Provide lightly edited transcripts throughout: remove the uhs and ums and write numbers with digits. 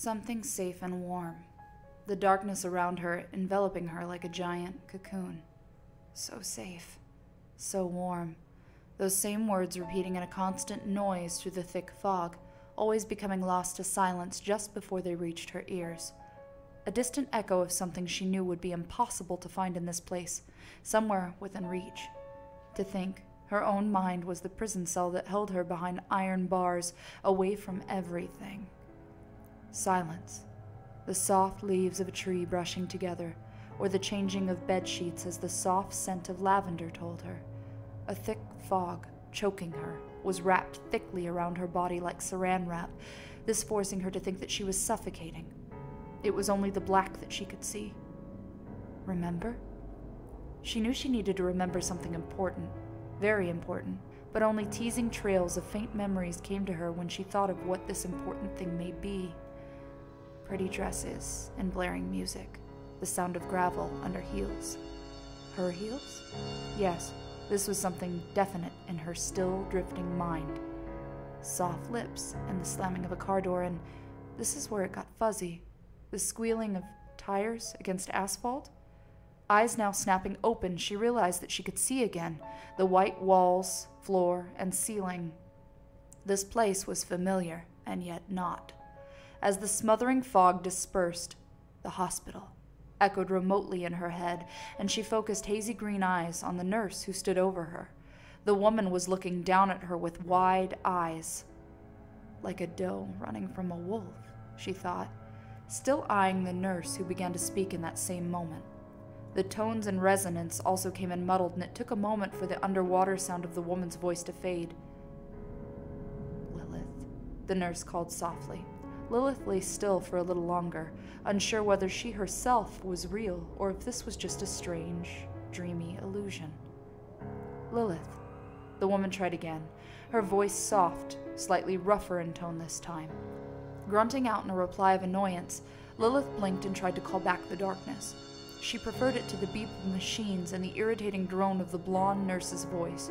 Something safe and warm. The darkness around her enveloping her like a giant cocoon. So safe. So warm. Those same words repeating in a constant noise through the thick fog, always becoming lost to silence just before they reached her ears. A distant echo of something she knew would be impossible to find in this place, somewhere within reach. To think her own mind was the prison cell that held her behind iron bars, away from everything. Silence. The soft leaves of a tree brushing together, or the changing of bed sheets as the soft scent of lavender told her. A thick fog, choking her, was wrapped thickly around her body like saran wrap, this forcing her to think that she was suffocating. It was only the black that she could see. Remember? She knew she needed to remember something important, very important, but only teasing trails of faint memories came to her when she thought of what this important thing may be. Pretty dresses and blaring music, the sound of gravel under heels. Her heels? Yes, this was something definite in her still drifting mind. Soft lips and the slamming of a car door, and this is where it got fuzzy. The squealing of tires against asphalt. Eyes now snapping open, she realized that she could see again, the white walls, floor, and ceiling. This place was familiar, and yet not. As the smothering fog dispersed, the hospital echoed remotely in her head, and she focused hazy green eyes on the nurse who stood over her. The woman was looking down at her with wide eyes. Like a doe running from a wolf, she thought, still eyeing the nurse who began to speak in that same moment. The tones and resonance also came in muddled, and it took a moment for the underwater sound of the woman's voice to fade. "Lilith," the nurse called softly. Lilith lay still for a little longer, unsure whether she herself was real or if this was just a strange, dreamy illusion. "Lilith," the woman tried again, her voice soft, slightly rougher in tone this time. Grunting out in a reply of annoyance, Lilith blinked and tried to call back the darkness. She preferred it to the beep of machines and the irritating drone of the blonde nurse's voice.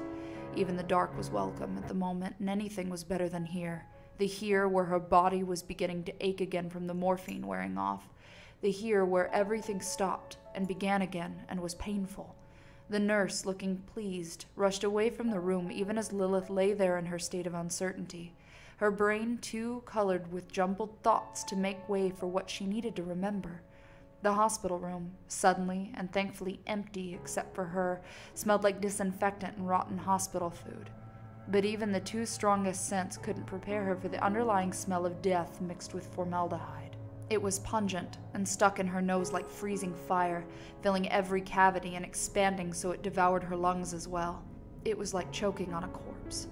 Even the dark was welcome at the moment, and anything was better than here. The here where her body was beginning to ache again from the morphine wearing off. The here where everything stopped and began again and was painful. The nurse, looking pleased, rushed away from the room even as Lilith lay there in her state of uncertainty. Her brain too colored with jumbled thoughts to make way for what she needed to remember. The hospital room, suddenly and thankfully empty except for her, smelled like disinfectant and rotten hospital food. But even the two strongest scents couldn't prepare her for the underlying smell of death mixed with formaldehyde. It was pungent and stuck in her nose like freezing fire, filling every cavity and expanding so it devoured her lungs as well. It was like choking on a corpse.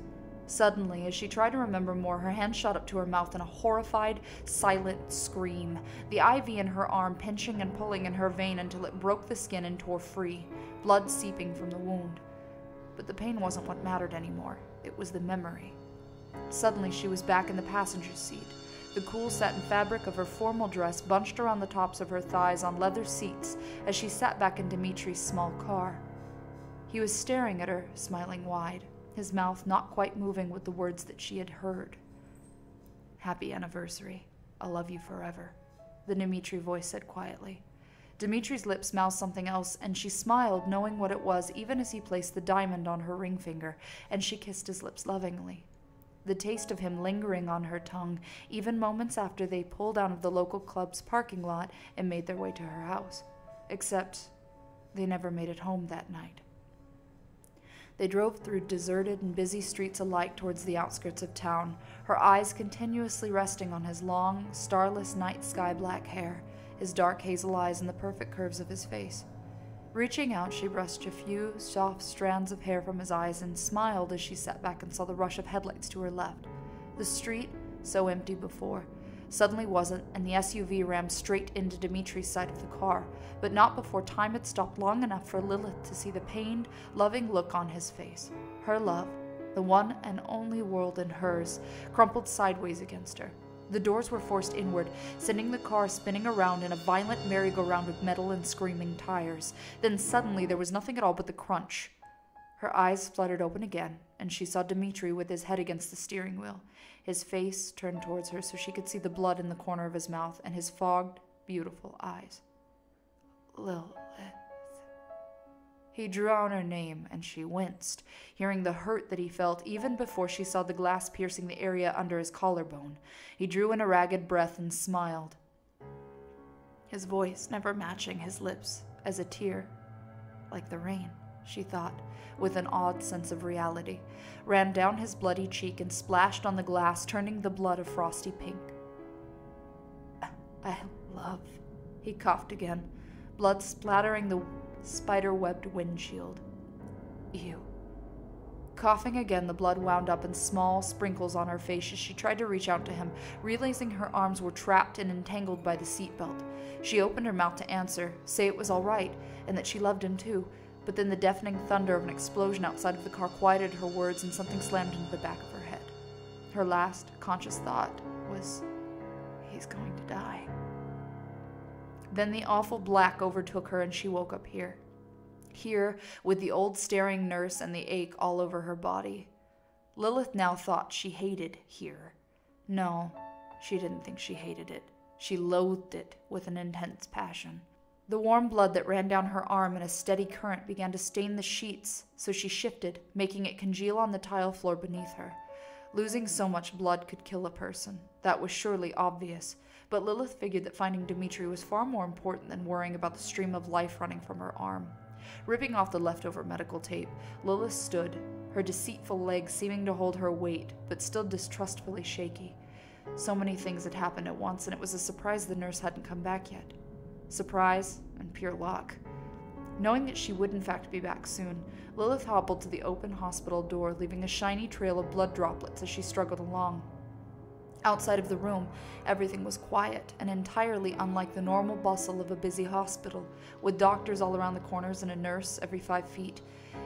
Suddenly, as she tried to remember more, her hand shot up to her mouth in a horrified, silent scream, the IV in her arm pinching and pulling in her vein until it broke the skin and tore free, blood seeping from the wound. But the pain wasn't what mattered anymore. It was the memory. Suddenly, she was back in the passenger seat. The cool satin fabric of her formal dress bunched around the tops of her thighs on leather seats as she sat back in Dimitri's small car. He was staring at her, smiling wide, his mouth not quite moving with the words that she had heard. "Happy anniversary. I'll love you forever," the Dimitri voice said quietly. Dimitri's lips mouthed something else, and she smiled, knowing what it was, even as he placed the diamond on her ring finger, and she kissed his lips lovingly. The taste of him lingering on her tongue, even moments after they pulled out of the local club's parking lot and made their way to her house. Except they never made it home that night. They drove through deserted and busy streets alike towards the outskirts of town, her eyes continuously resting on his long, starless night sky black hair, his dark hazel eyes and the perfect curves of his face. Reaching out, she brushed a few soft strands of hair from his eyes and smiled as she sat back and saw the rush of headlights to her left. The street, so empty before, suddenly wasn't, and the SUV rammed straight into Dimitri's side of the car, but not before time had stopped long enough for Lilith to see the pained, loving look on his face. Her love, the one and only world in hers, crumpled sideways against her. The doors were forced inward, sending the car spinning around in a violent merry-go-round of metal and screaming tires. Then suddenly there was nothing at all but the crunch. Her eyes fluttered open again, and she saw Dimitri with his head against the steering wheel, his face turned towards her so she could see the blood in the corner of his mouth and his fogged, beautiful eyes. Lilith. He drew out her name, and she winced, hearing the hurt that he felt even before she saw the glass piercing the area under his collarbone. He drew in a ragged breath and smiled, his voice never matching his lips, as a tear, like the rain, she thought, with an odd sense of reality, ran down his bloody cheek and splashed on the glass, turning the blood a frosty pink. I love, he coughed again, blood splattering the spider-webbed windshield. You. Coughing again, the blood wound up in small sprinkles on her face as she tried to reach out to him, realizing her arms were trapped and entangled by the seatbelt. She opened her mouth to answer, say it was all right, and that she loved him too, but then the deafening thunder of an explosion outside of the car quieted her words and something slammed into the back of her head. Her last conscious thought was, he's going to die. Then the awful black overtook her and she woke up here. Here, with the old staring nurse and the ache all over her body. Lilith now thought she hated here. No, she didn't think she hated it. She loathed it with an intense passion. The warm blood that ran down her arm in a steady current began to stain the sheets, so she shifted, making it congeal on the tile floor beneath her. Losing so much blood could kill a person. That was surely obvious, but Lilith figured that finding Dimitri was far more important than worrying about the stream of life running from her arm. Ripping off the leftover medical tape, Lilith stood, her deceitful legs seeming to hold her weight, but still distrustfully shaky. So many things had happened at once, and it was a surprise the nurse hadn't come back yet. Surprise and pure luck. Knowing that she would in fact be back soon, Lilith hobbled to the open hospital door, leaving a shiny trail of blood droplets as she struggled along. Outside of the room, everything was quiet and entirely unlike the normal bustle of a busy hospital, with doctors all around the corners and a nurse every 5 feet.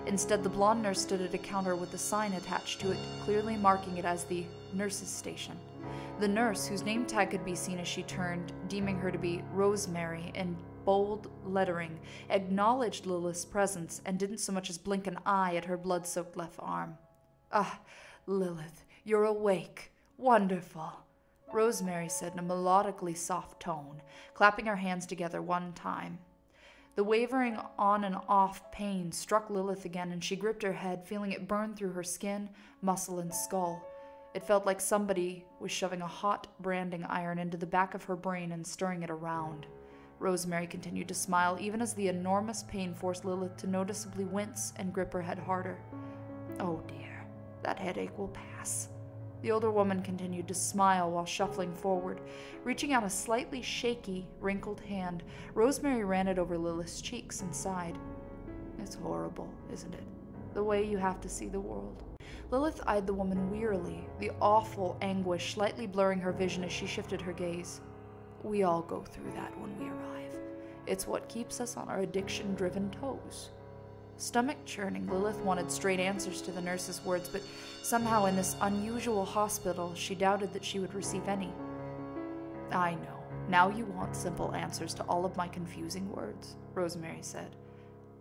Instead, the blonde nurse stood at a counter with a sign attached to it, clearly marking it as the nurse's station. The nurse, whose name tag could be seen as she turned, deeming her to be Rosemary in bold lettering, acknowledged Lilith's presence and didn't so much as blink an eye at her blood-soaked left arm. Ah, Lilith, you're awake. Wonderful, Rosemary said in a melodically soft tone, clapping her hands together one time. The wavering on and off pain struck Lilith again, and she gripped her head, feeling it burn through her skin, muscle, and skull. It felt like somebody was shoving a hot branding iron into the back of her brain and stirring it around. Rosemary continued to smile, even as the enormous pain forced Lilith to noticeably wince and grip her head harder. Oh dear, that headache will pass. The older woman continued to smile while shuffling forward. Reaching out a slightly shaky, wrinkled hand, Rosemary ran it over Lilith's cheeks and sighed. It's horrible, isn't it? The way you have to see the world. Lilith eyed the woman wearily, the awful anguish slightly blurring her vision as she shifted her gaze. We all go through that when we arrive. It's what keeps us on our addiction-driven toes. Stomach churning, Lilith wanted straight answers to the nurse's words, but somehow in this unusual hospital, she doubted that she would receive any. I know. Now you want simple answers to all of my confusing words, Rosemary said.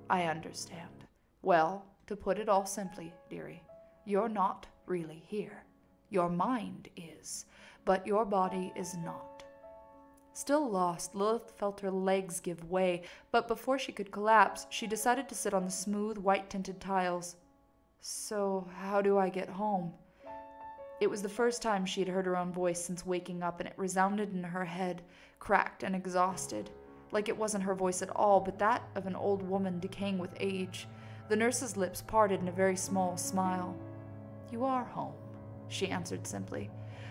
I understand. Well, to put it all simply, dearie, you're not really here. Your mind is, but your body is not. Still lost, Lilith felt her legs give way, but before she could collapse, she decided to sit on the smooth, white-tinted tiles. So, how do I get home? It was the first time she had heard her own voice since waking up, and it resounded in her head, cracked and exhausted, like it wasn't her voice at all, but that of an old woman decaying with age. The nurse's lips parted in a very small smile. You are home, she answered simply.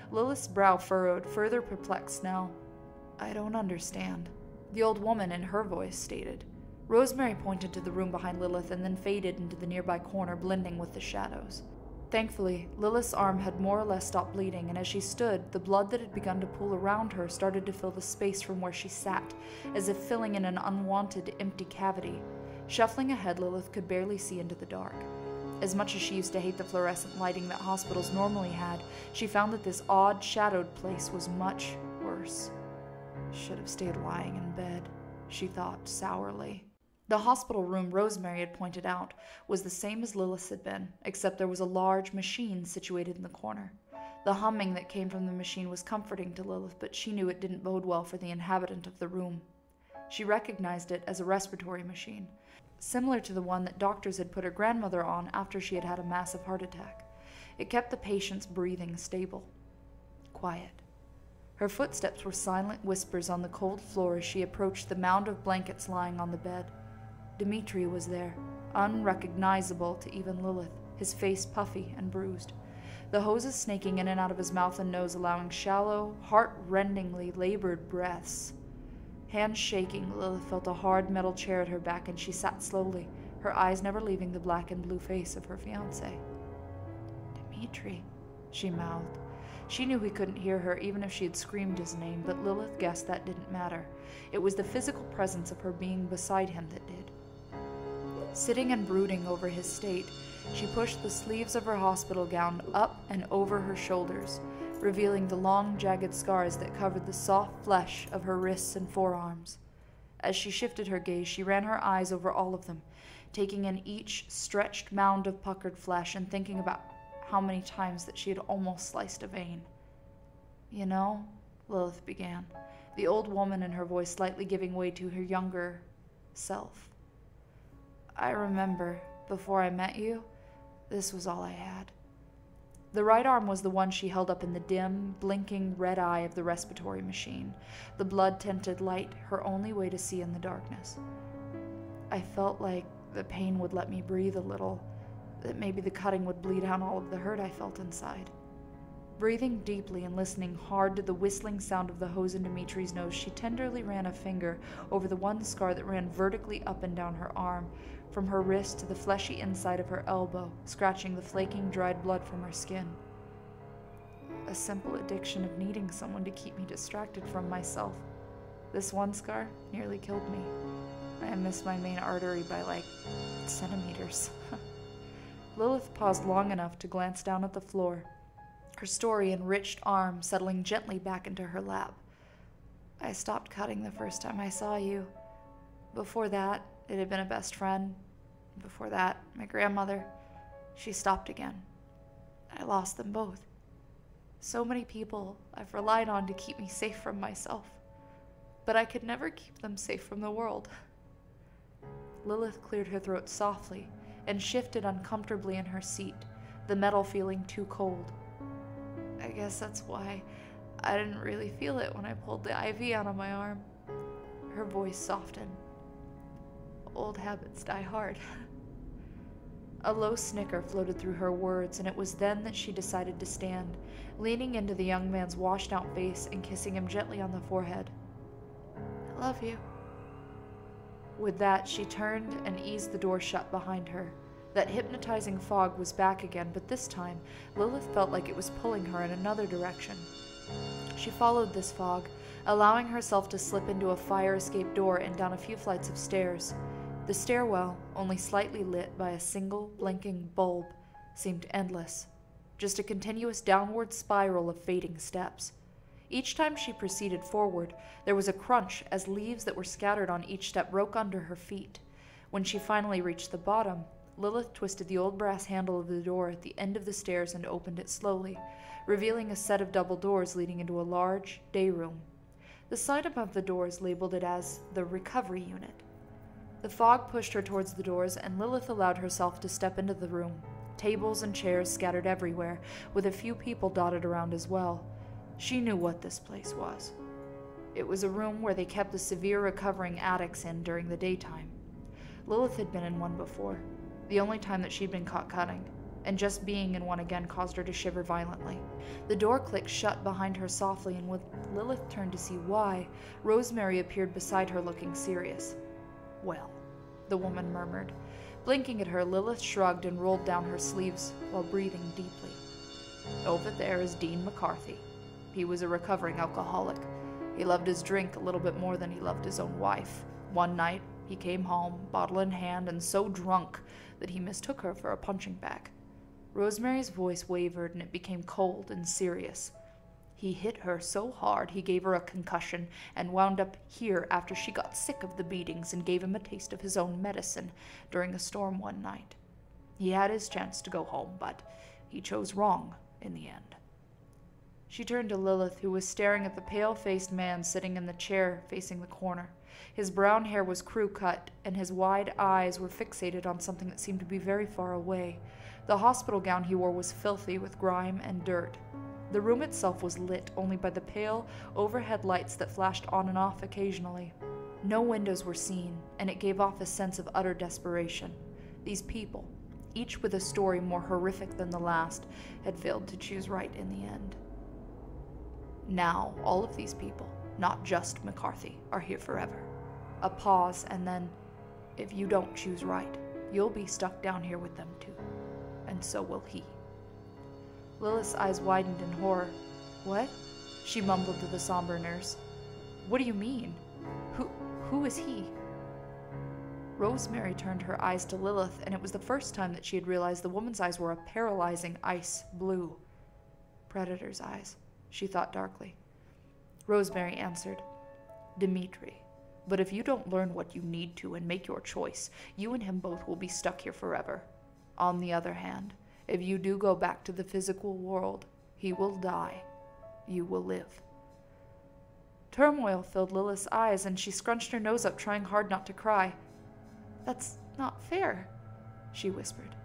Lilith's brow furrowed, further perplexed now. I don't understand, the old woman in her voice stated. Rosemary pointed to the room behind Lilith and then faded into the nearby corner, blending with the shadows. Thankfully, Lilith's arm had more or less stopped bleeding, and as she stood, the blood that had begun to pool around her started to fill the space from where she sat, as if filling in an unwanted, empty cavity. Shuffling ahead, Lilith could barely see into the dark. As much as she used to hate the fluorescent lighting that hospitals normally had, she found that this odd, shadowed place was much worse. Should have stayed lying in bed, she thought sourly. The hospital room Rosemary had pointed out was the same as Lilith's had been, except there was a large machine situated in the corner. The humming that came from the machine was comforting to Lilith, but she knew it didn't bode well for the inhabitant of the room. She recognized it as a respiratory machine, similar to the one that doctors had put her grandmother on after she had had a massive heart attack. It kept the patient's breathing stable. Quiet. Her footsteps were silent whispers on the cold floor as she approached the mound of blankets lying on the bed. Dmitri was there, unrecognizable to even Lilith, his face puffy and bruised. The hoses snaking in and out of his mouth and nose, allowing shallow, heart-rendingly labored breaths. Hands shaking, Lilith felt a hard metal chair at her back, and she sat slowly, her eyes never leaving the black and blue face of her fiancé. "Dmitri," she mouthed. She knew he couldn't hear her, even if she had screamed his name, but Lilith guessed that didn't matter. It was the physical presence of her being beside him that did. Sitting and brooding over his state, she pushed the sleeves of her hospital gown up and over her shoulders, revealing the long, jagged scars that covered the soft flesh of her wrists and forearms. As she shifted her gaze, she ran her eyes over all of them, taking in each stretched mound of puckered flesh and thinking about how many times that she had almost sliced a vein. "You know," Lilith began, the old woman in her voice slightly giving way to her younger self. "I remember, before I met you, this was all I had." The right arm was the one she held up in the dim, blinking red eye of the respiratory machine, the blood-tinted light her only way to see in the darkness. "I felt like the pain would let me breathe a little, that maybe the cutting would bleed out all of the hurt I felt inside." Breathing deeply and listening hard to the whistling sound of the hose in Dmitri's nose, she tenderly ran a finger over the one scar that ran vertically up and down her arm, from her wrist to the fleshy inside of her elbow, scratching the flaking, dried blood from her skin. "A simple addiction of needing someone to keep me distracted from myself. This one scar nearly killed me. I missed my main artery by like centimeters." Lilith paused long enough to glance down at the floor, her story-enriched arm settling gently back into her lap. "I stopped cutting the first time I saw you. Before that, it had been a best friend. Before that, my grandmother." She stopped again. "I lost them both. So many people I've relied on to keep me safe from myself, but I could never keep them safe from the world." Lilith cleared her throat softly and shifted uncomfortably in her seat, the metal feeling too cold. "I guess that's why I didn't really feel it when I pulled the IV out of my arm." Her voice softened. "Old habits die hard." A low snicker floated through her words, and it was then that she decided to stand, leaning into the young man's washed-out face and kissing him gently on the forehead. "I love you." With that, she turned and eased the door shut behind her. That hypnotizing fog was back again, but this time, Lilith felt like it was pulling her in another direction. She followed this fog, allowing herself to slip into a fire escape door and down a few flights of stairs. The stairwell, only slightly lit by a single blinking bulb, seemed endless, just a continuous downward spiral of fading steps. Each time she proceeded forward, there was a crunch as leaves that were scattered on each step broke under her feet. When she finally reached the bottom, Lilith twisted the old brass handle of the door at the end of the stairs and opened it slowly, revealing a set of double doors leading into a large day room. The sign above the doors labeled it as the recovery unit. The fog pushed her towards the doors, and Lilith allowed herself to step into the room, tables and chairs scattered everywhere, with a few people dotted around as well. She knew what this place was. It was a room where they kept the severe recovering addicts in during the daytime. Lilith had been in one before, the only time that she'd been caught cutting, and just being in one again caused her to shiver violently. The door clicked shut behind her softly, and when Lilith turned to see why, Rosemary appeared beside her looking serious. "Well," the woman murmured. Blinking at her, Lilith shrugged and rolled down her sleeves while breathing deeply. "Over there is Dean McCarthy. He was a recovering alcoholic. He loved his drink a little bit more than he loved his own wife. One night, he came home, bottle in hand, and so drunk that he mistook her for a punching bag." Rosemary's voice wavered, and it became cold and serious. "He hit her so hard he gave her a concussion and wound up here after she got sick of the beatings and gave him a taste of his own medicine during a storm one night. He had his chance to go home, but he chose wrong in the end." She turned to Lilith, who was staring at the pale-faced man sitting in the chair facing the corner. His brown hair was crew-cut, and his wide eyes were fixated on something that seemed to be very far away. The hospital gown he wore was filthy with grime and dirt. The room itself was lit only by the pale, overhead lights that flashed on and off occasionally. No windows were seen, and it gave off a sense of utter desperation. These people, each with a story more horrific than the last, had failed to choose right in the end. Now, all of these people, not just McCarthy, are here forever. A pause, and then, if you don't choose right, you'll be stuck down here with them too. And so will he. Lilith's eyes widened in horror. What? She mumbled to the somber nurse. What do you mean? Who is he? Rosemary turned her eyes to Lilith, and it was the first time that she had realized the woman's eyes were a paralyzing ice blue. Predator's eyes, she thought darkly. Rosemary answered, Dimitri. But if you don't learn what you need to and make your choice, you and him both will be stuck here forever. On the other hand, if you do go back to the physical world, he will die. You will live. Turmoil filled Lilith's eyes, and she scrunched her nose up, trying hard not to cry. That's not fair, she whispered.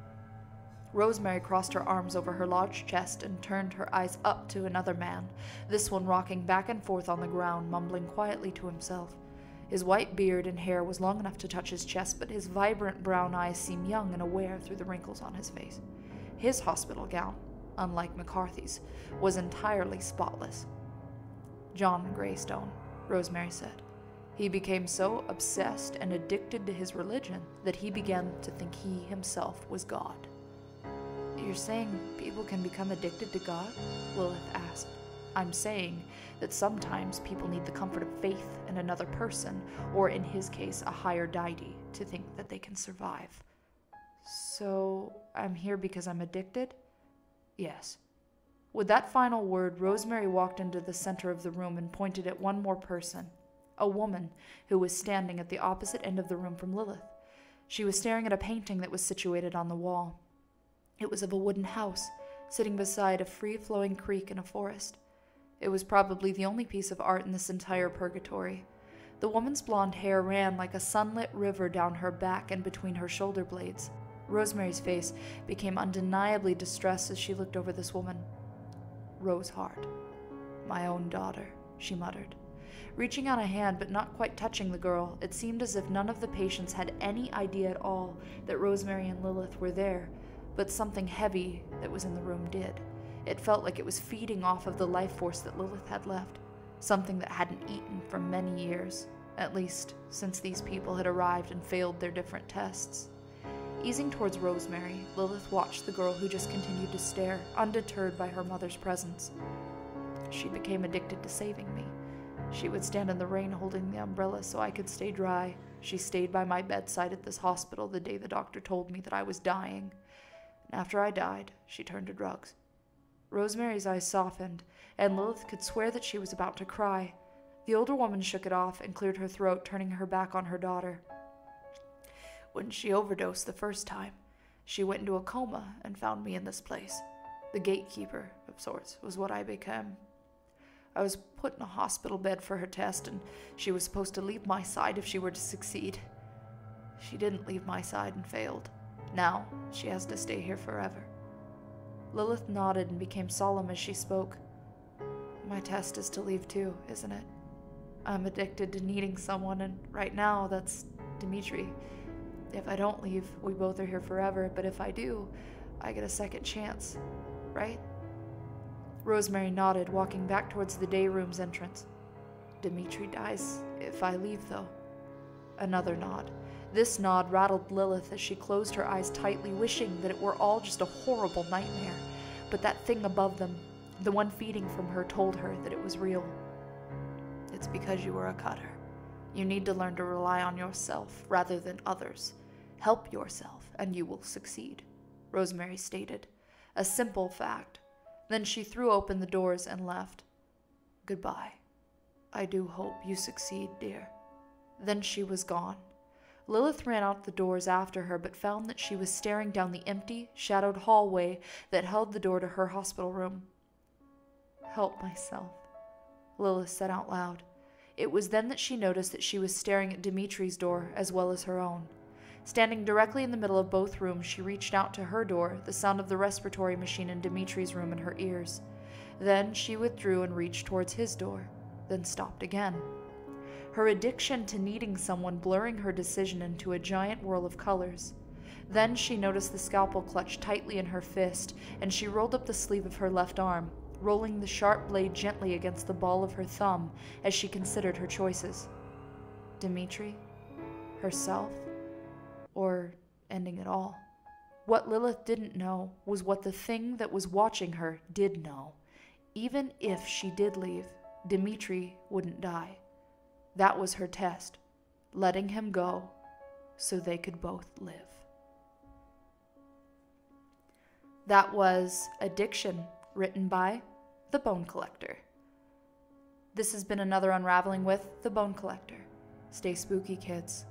Rosemary crossed her arms over her large chest and turned her eyes up to another man, this one rocking back and forth on the ground, mumbling quietly to himself. His white beard and hair was long enough to touch his chest, but his vibrant brown eyes seemed young and aware through the wrinkles on his face. His hospital gown, unlike McCarthy's, was entirely spotless. John Greystone, Rosemary said. He became so obsessed and addicted to his religion that he began to think he himself was God. You're saying people can become addicted to God? Lilith asked. I'm saying that sometimes people need the comfort of faith in another person, or in his case, a higher deity, to think that they can survive. So, I'm here because I'm addicted? Yes. With that final word, Rosemary walked into the center of the room and pointed at one more person, a woman who was standing at the opposite end of the room from Lilith. She was staring at a painting that was situated on the wall. It was of a wooden house, sitting beside a free-flowing creek in a forest. It was probably the only piece of art in this entire purgatory. The woman's blonde hair ran like a sunlit river down her back and between her shoulder blades. Rosemary's face became undeniably distressed as she looked over this woman. Rose Hart. My own daughter, she muttered. Reaching out a hand but not quite touching the girl, it seemed as if none of the patients had any idea at all that Rosemary and Lilith were there, but something heavy that was in the room did. It felt like it was feeding off of the life force that Lilith had left, something that hadn't eaten for many years, at least since these people had arrived and failed their different tests. Easing towards Rosemary, Lilith watched the girl who just continued to stare, undeterred by her mother's presence. She became addicted to saving me. She would stand in the rain holding the umbrella so I could stay dry. She stayed by my bedside at this hospital the day the doctor told me that I was dying. And after I died, she turned to drugs. Rosemary's eyes softened, and Lilith could swear that she was about to cry. The older woman shook it off and cleared her throat, turning her back on her daughter. When she overdosed the first time, she went into a coma and found me in this place. The gatekeeper, of sorts, was what I became. I was put in a hospital bed for her test, and she was supposed to leave my side if she were to succeed. She didn't leave my side and failed. Now, she has to stay here forever. Lilith nodded and became solemn as she spoke. My test is to leave too, isn't it? I'm addicted to needing someone, and right now, that's Dimitri. If I don't leave, we both are here forever, but if I do, I get a second chance, right? Rosemary nodded, walking back towards the day room's entrance. Dimitri dies if I leave, though. Another nod. This nod rattled Lilith as she closed her eyes tightly, wishing that it were all just a horrible nightmare. But that thing above them, the one feeding from her, told her that it was real. It's because you were a cutter. You need to learn to rely on yourself rather than others. Help yourself, and you will succeed, Rosemary stated. A simple fact. Then she threw open the doors and left. Goodbye. I do hope you succeed, dear. Then she was gone. Lilith ran out the doors after her, but found that she was staring down the empty, shadowed hallway that held the door to her hospital room. help myself," Lilith said out loud. It was then that she noticed that she was staring at Dimitri's door as well as her own. Standing directly in the middle of both rooms, she reached out to her door, the sound of the respiratory machine in Dimitri's room in her ears. Then she withdrew and reached towards his door, then stopped again. Her addiction to needing someone blurring her decision into a giant whirl of colors. Then she noticed the scalpel clutched tightly in her fist, and she rolled up the sleeve of her left arm, rolling the sharp blade gently against the ball of her thumb as she considered her choices. Dimitri? Herself? Or ending it all? What Lilith didn't know was what the thing that was watching her did know. Even if she did leave, Dimitri wouldn't die. That was her test, letting him go so they could both live. That was Addiction, written by The Bone Collector. This has been another Unraveling with The Bone Collector. Stay spooky, kids.